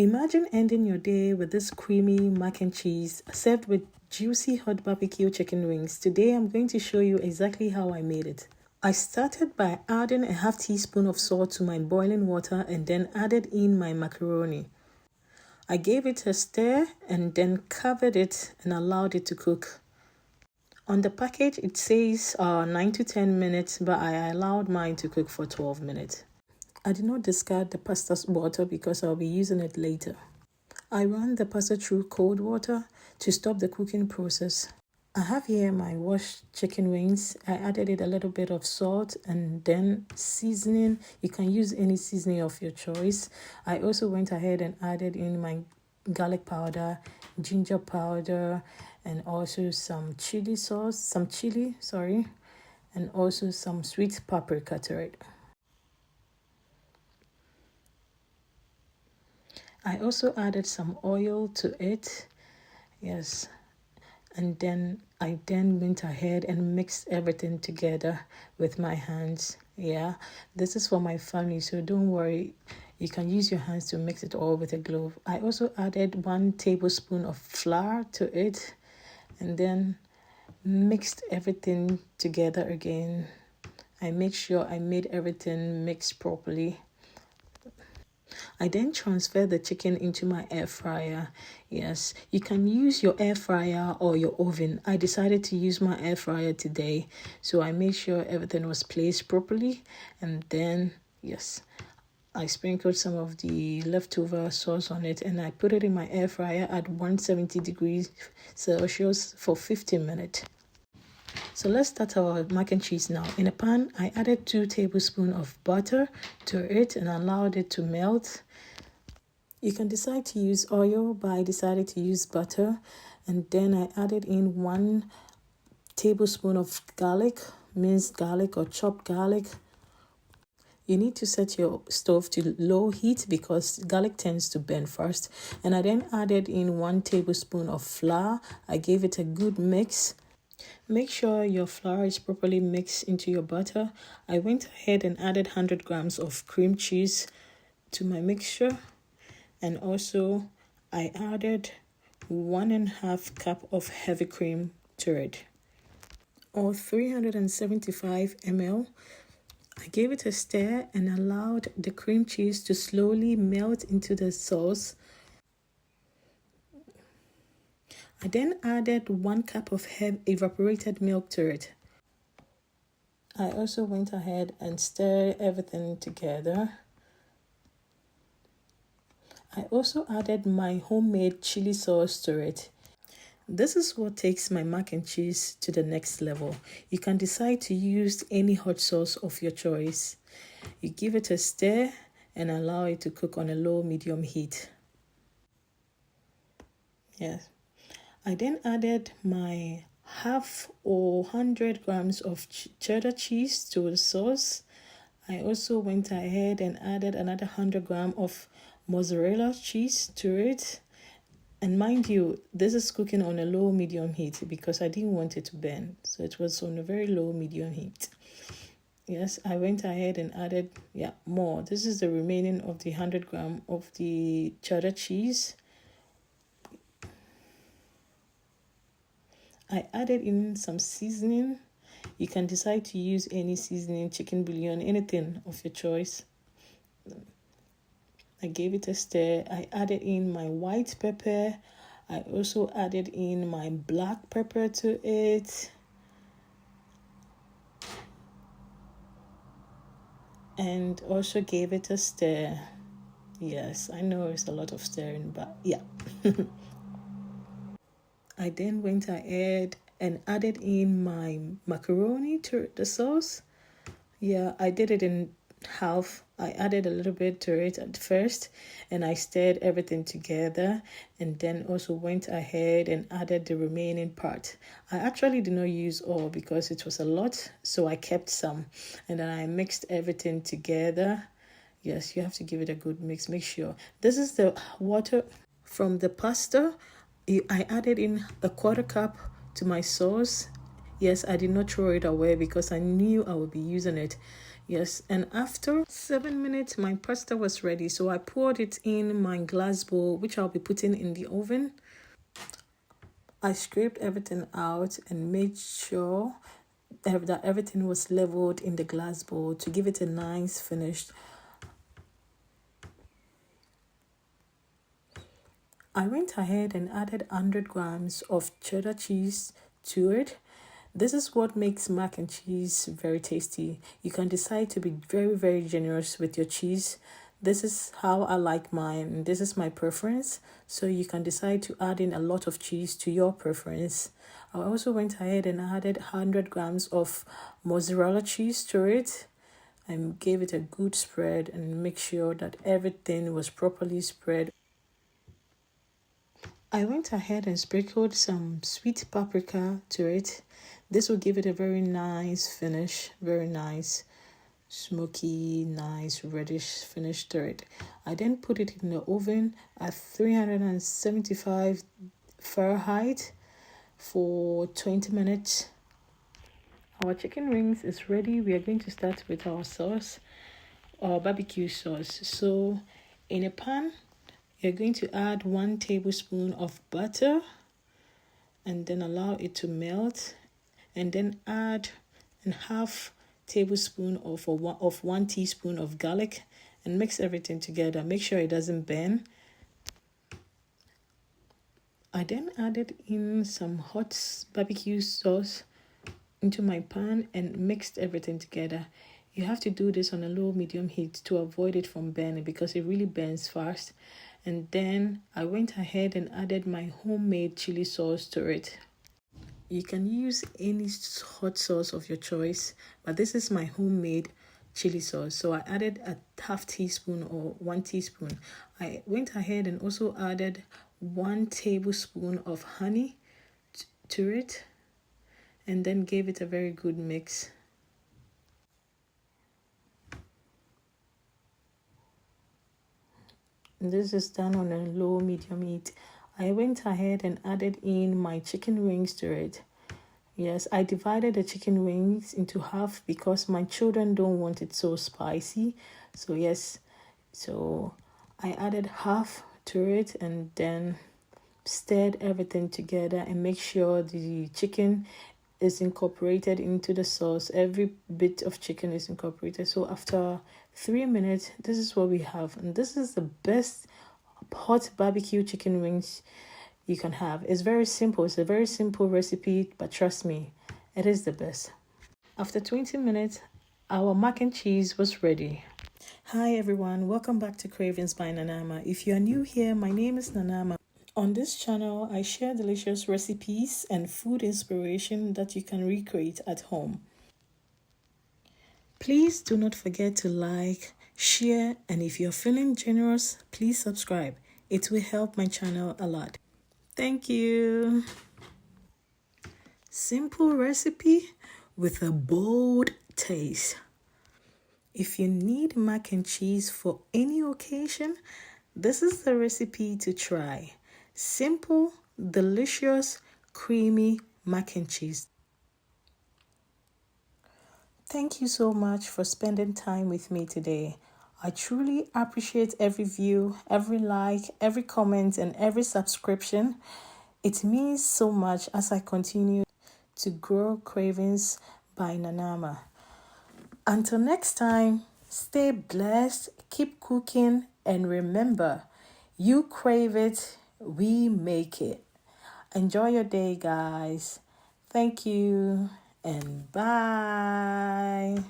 Imagine ending your day with this creamy mac and cheese served with juicy hot barbecue chicken wings. Today I'm going to show you exactly how I made it. I started by adding a half teaspoon of salt to my boiling water and then added in my macaroni. I gave it a stir and then covered it and allowed it to cook. On the package it says 9 to 10 minutes, but I allowed mine to cook for 12 minutes. I did not discard the pasta water because I'll be using it later. I ran the pasta through cold water to stop the cooking process. I have here my washed chicken wings. I added it a little bit of salt and then seasoning. You can use any seasoning of your choice. I also went ahead and added in my garlic powder, ginger powder, and also some chili, and also some sweet paprika to it. I also added some oil to it, yes, and then I went ahead and mixed everything together with my hands. Yeah, this is for my family, so don't worry, you can use your hands to mix it all with a glove. I also added 1 tablespoon of flour to it and then mixed everything together again. I made sure I made everything mixed properly. I then transferred the chicken into my air fryer. Yes, you can use your air fryer or your oven. I decided to use my air fryer today, so I made sure everything was placed properly, and then yes, I sprinkled some of the leftover sauce on it and I put it in my air fryer at 170 degrees Celsius for 15 minutes. So let's start our mac and cheese now. In a pan, I added 2 tablespoons of butter to it and allowed it to melt. You can decide to use oil, but I decided to use butter. And then I added in 1 tablespoon of garlic, minced garlic or chopped garlic. You need to set your stove to low heat because garlic tends to burn first. And I then added in 1 tablespoon of flour. I gave it a good mix. Make sure your flour is properly mixed into your butter. I went ahead and added 100 grams of cream cheese to my mixture. And also I added 1.5 cup of heavy cream to it, or 375 ml. I gave it a stir and allowed the cream cheese to slowly melt into the sauce. I then added 1 cup of evaporated milk to it. I also went ahead and stirred everything together. I also added my homemade chili sauce to it. This is what takes my mac and cheese to the next level. You can decide to use any hot sauce of your choice. You give it a stir and allow it to cook on a low-medium heat. Yes. I then added my 100 grams of cheddar cheese to the sauce. I also went ahead and added another 100 grams of mozzarella cheese to it. And mind you, this is cooking on a low-medium heat because I didn't want it to burn. So it was on a very low-medium heat. Yes, I went ahead and added more. This is the remaining of the 100 grams of the cheddar cheese. I added in some seasoning. You can decide to use any seasoning, chicken bouillon, anything of your choice. I gave it a stir. I added in my white pepper. I also added in my black pepper to it. And also gave it a stir. Yes, I know it's a lot of stirring, but yeah. I then went ahead and added in my macaroni to the sauce. Yeah, I did it in half. I added a little bit to it at first and I stirred everything together and then also went ahead and added the remaining part. I actually did not use all because it was a lot, so I kept some and then I mixed everything together. Yes, you have to give it a good mix. Make sure. This is the water from the pasta. I added in 1/4 cup to my sauce. Yes, I did not throw it away because I knew I would be using it. Yes, and after 7 minutes, my pasta was ready. So I poured it in my glass bowl, which I'll be putting in the oven. I scraped everything out and made sure that everything was leveled in the glass bowl to give it a nice finish. I went ahead and added 100 grams of cheddar cheese to it. This is what makes mac and cheese very tasty. You can decide to be very, very generous with your cheese. This is how I like mine. This is my preference. So you can decide to add in a lot of cheese to your preference. I also went ahead and added 100 grams of mozzarella cheese to it and gave it a good spread and make sure that everything was properly spread. I went ahead and sprinkled some sweet paprika to it. This will give it a very nice finish, very nice, smoky, nice reddish finish to it. I then put it in the oven at 375 Fahrenheit for 20 minutes. Our chicken wings is ready. We are going to start with our sauce, our barbecue sauce. So in a pan, you're going to add 1 tablespoon of butter and then allow it to melt, and then add a half tablespoon of 1 teaspoon of garlic and mix everything together. Make sure it doesn't burn. I then added in some hot barbecue sauce into my pan and mixed everything together. You have to do this on a low medium heat to avoid it from burning because it really burns fast. And then I went ahead and added my homemade chili sauce to it. You can use any hot sauce of your choice, but this is my homemade chili sauce. So I added a half teaspoon or 1 teaspoon. I went ahead and also added 1 tablespoon of honey to it and then gave it a very good mix. This is done on a low medium heat. I went ahead and added in my chicken wings to it. Yes, I divided the chicken wings into half because my children don't want it so spicy. So yes, so I added half to it and then stirred everything together and make sure the chicken is incorporated into the sauce. Every bit of chicken is incorporated. So after 3 minutes, this is what we have. And this is the best hot barbecue chicken wings you can have. It's very simple. It's a very simple recipe, but trust me, it is the best. After 20 minutes, our mac and cheese was ready. Hi everyone, welcome back to Cravings by Nanama. If you are new here, my name is Nanama. On this channel, I share delicious recipes and food inspiration that you can recreate at home. Please do not forget to like, share, and if you're feeling generous, please subscribe. It will help my channel a lot. Thank you. Simple recipe with a bold taste. If you need mac and cheese for any occasion, this is the recipe to try. Simple, delicious, creamy mac and cheese. Thank you so much for spending time with me today. I truly appreciate every view, every like, every comment, and every subscription. It means so much as I continue to grow Cravings by Nanama. Until next time, stay blessed, keep cooking, and remember, you crave it, we make it. Enjoy your day, guys. Thank you, and bye.